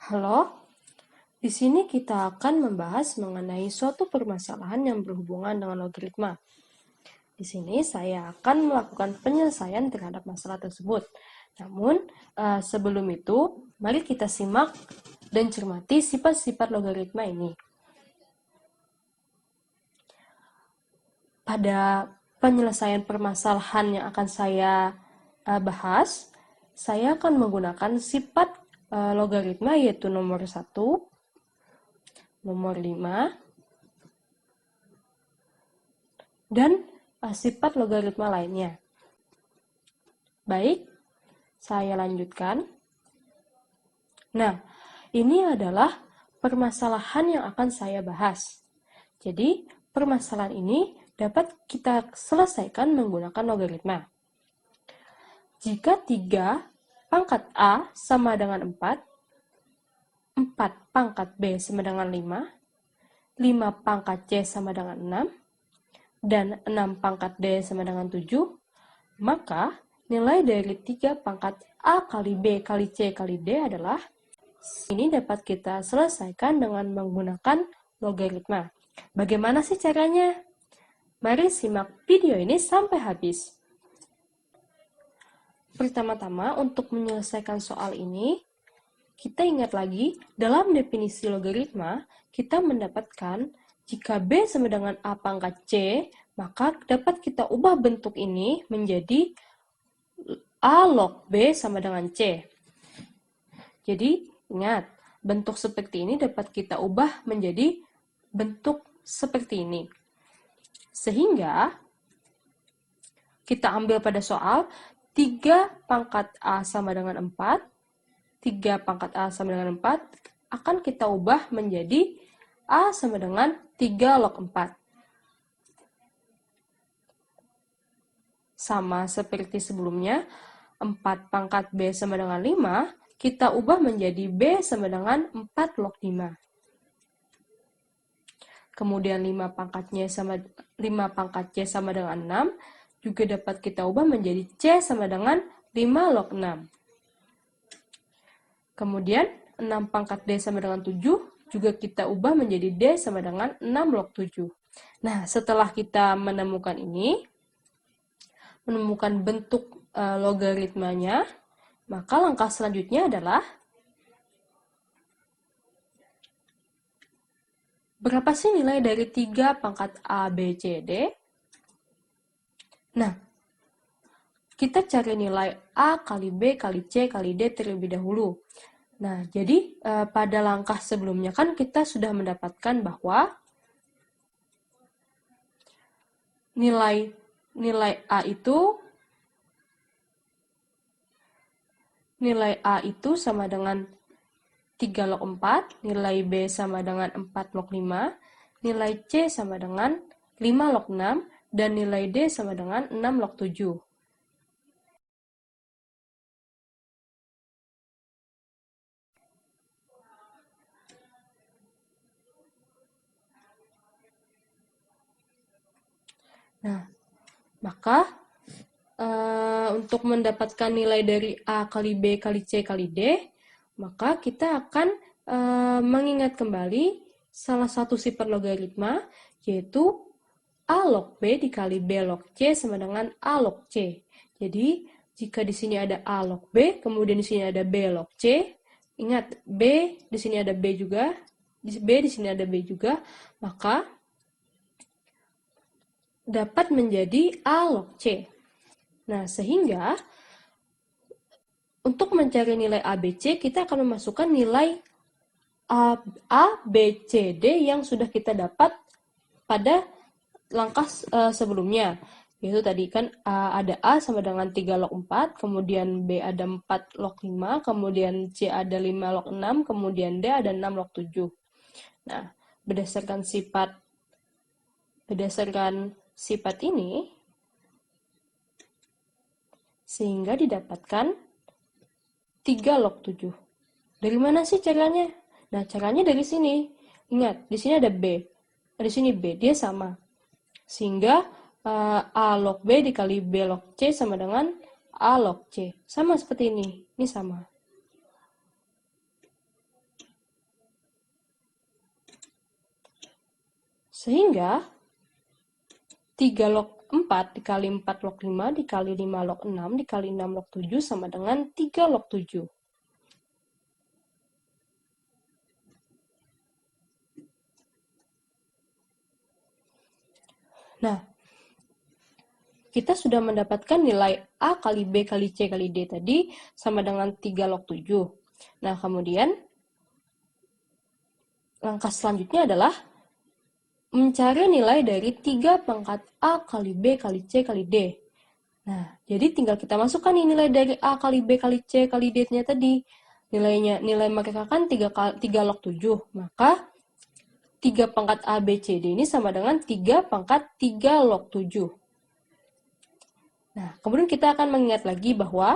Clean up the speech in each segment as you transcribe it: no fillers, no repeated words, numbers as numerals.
Halo, di sini kita akan membahas mengenai suatu permasalahan yang berhubungan dengan logaritma. Di sini saya akan melakukan penyelesaian terhadap masalah tersebut. Namun, sebelum itu, mari kita simak dan cermati sifat-sifat logaritma ini. Pada penyelesaian permasalahan yang akan saya bahas, saya akan menggunakan sifat logaritma yaitu nomor 1, nomor 5, dan sifat logaritma lainnya. Baik, saya lanjutkan. Nah, ini adalah permasalahan yang akan saya bahas. Jadi, permasalahan ini dapat kita selesaikan menggunakan logaritma. Jika 3 pangkat A sama dengan 4, 4 pangkat B sama dengan 5, 5 pangkat C sama dengan 6, dan 6 pangkat D sama dengan 7, maka nilai dari 3 pangkat A kali B kali C kali D adalah, ini dapat kita selesaikan dengan menggunakan logaritma. Bagaimana sih caranya? Mari simak video ini sampai habis. Pertama-tama, untuk menyelesaikan soal ini, kita ingat lagi, dalam definisi logaritma, kita mendapatkan jika B sama dengan A pangkat C, maka dapat kita ubah bentuk ini menjadi A log B sama dengan C. Jadi, ingat, bentuk seperti ini dapat kita ubah menjadi bentuk seperti ini. Sehingga, kita ambil pada soal, 3 pangkat A sama dengan 4, 3 pangkat A sama dengan 4, akan kita ubah menjadi A sama dengan 3 log 4. Sama seperti sebelumnya, 4 pangkat B sama dengan 5, kita ubah menjadi B sama dengan 4 log 5. Kemudian 5 pangkat C sama dengan 6, juga dapat kita ubah menjadi C sama dengan 5 log 6. Kemudian 6 pangkat D sama dengan 7, juga kita ubah menjadi D sama dengan 6 log 7. Nah, setelah kita menemukan ini, menemukan bentuk logaritmanya, maka langkah selanjutnya adalah berapa sih nilai dari 3 pangkat A, B, C, D? Nah, kita cari nilai A kali B kali C kali D terlebih dahulu. Nah, jadi pada langkah sebelumnya kan kita sudah mendapatkan bahwa nilai A itu sama dengan 3 log 4, nilai B sama dengan 4 log 5, nilai C sama dengan 5 log 6, dan nilai D sama dengan 6 log 7. Nah, maka untuk mendapatkan nilai dari A kali B kali C kali D, maka kita akan mengingat kembali salah satu sifat logaritma, yaitu A log B dikali B log C sama dengan A log C. Jadi, jika di sini ada A log B, kemudian di sini ada B log C, ingat, B di sini ada B juga, B di sini ada B juga, maka dapat menjadi A log C. Nah, sehingga untuk mencari nilai A, B, C, kita akan memasukkan nilai A, B, C, D yang sudah kita dapat pada langkah sebelumnya. Yaitu tadi kan ada A sama dengan 3 log 4, kemudian B ada 4 log 5, kemudian C ada 5 log 6, kemudian D ada 6 log 7. Nah, berdasarkan sifat ini, sehingga didapatkan 3 log 7. Dari mana sih caranya? Nah, caranya dari sini. Ingat, di sini ada B. Di sini B, dia sama. Sehingga A log B dikali B log C sama dengan A log C. Sama seperti ini. Ini sama. Sehingga 3 log 4 dikali 4 log 5 dikali 5 log 6 dikali 6 log 7 sama dengan 3 log 7. Nah, kita sudah mendapatkan nilai A kali B kali C kali D tadi sama dengan 3 log 7. Nah, kemudian langkah selanjutnya adalah mencari nilai dari 3 pangkat A kali B kali C kali D. Nah, jadi tinggal kita masukkan nih nilai dari A kali B kali C kali D-nya tadi. Nilai mereka kan 3 log 7. Maka 3 pangkat A, B, C, D ini sama dengan 3 pangkat 3 log 7. Nah, kemudian kita akan mengingat lagi bahwa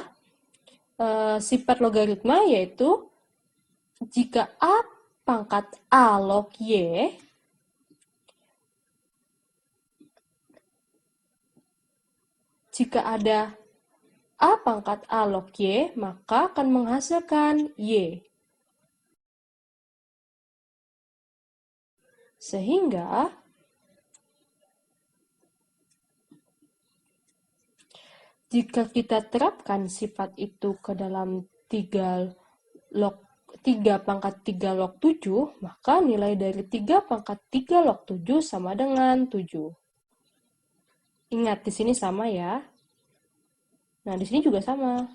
sifat logaritma yaitu jika A pangkat A log Y jika ada A pangkat A log Y, maka akan menghasilkan Y. Sehingga jika kita terapkan sifat itu ke dalam 3 pangkat 3 log 7, maka nilai dari 3 pangkat 3 log 7 sama dengan 7. Ingat, di sini sama ya. Nah, di sini juga sama.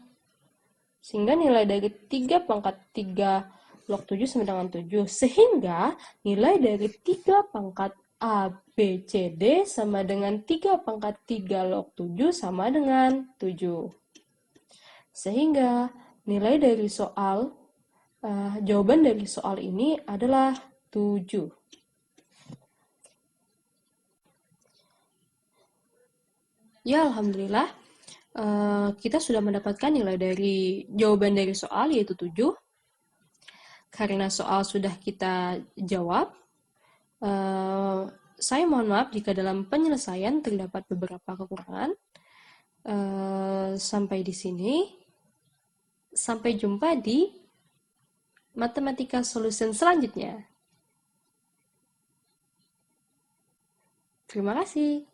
Sehingga nilai dari 3 pangkat 3 log 7 sama dengan 7. Sehingga nilai dari 3 pangkat A, B, C, D sama dengan 3 pangkat 3 log 7 sama dengan 7. Sehingga nilai dari jawaban dari soal ini adalah 7. Ya, Alhamdulillah. Kita sudah mendapatkan nilai dari jawaban dari soal, yaitu 7. Karena soal sudah kita jawab, saya mohon maaf jika dalam penyelesaian terdapat beberapa kekurangan. Sampai di sini. Sampai jumpa di Matematika Solution selanjutnya. Terima kasih.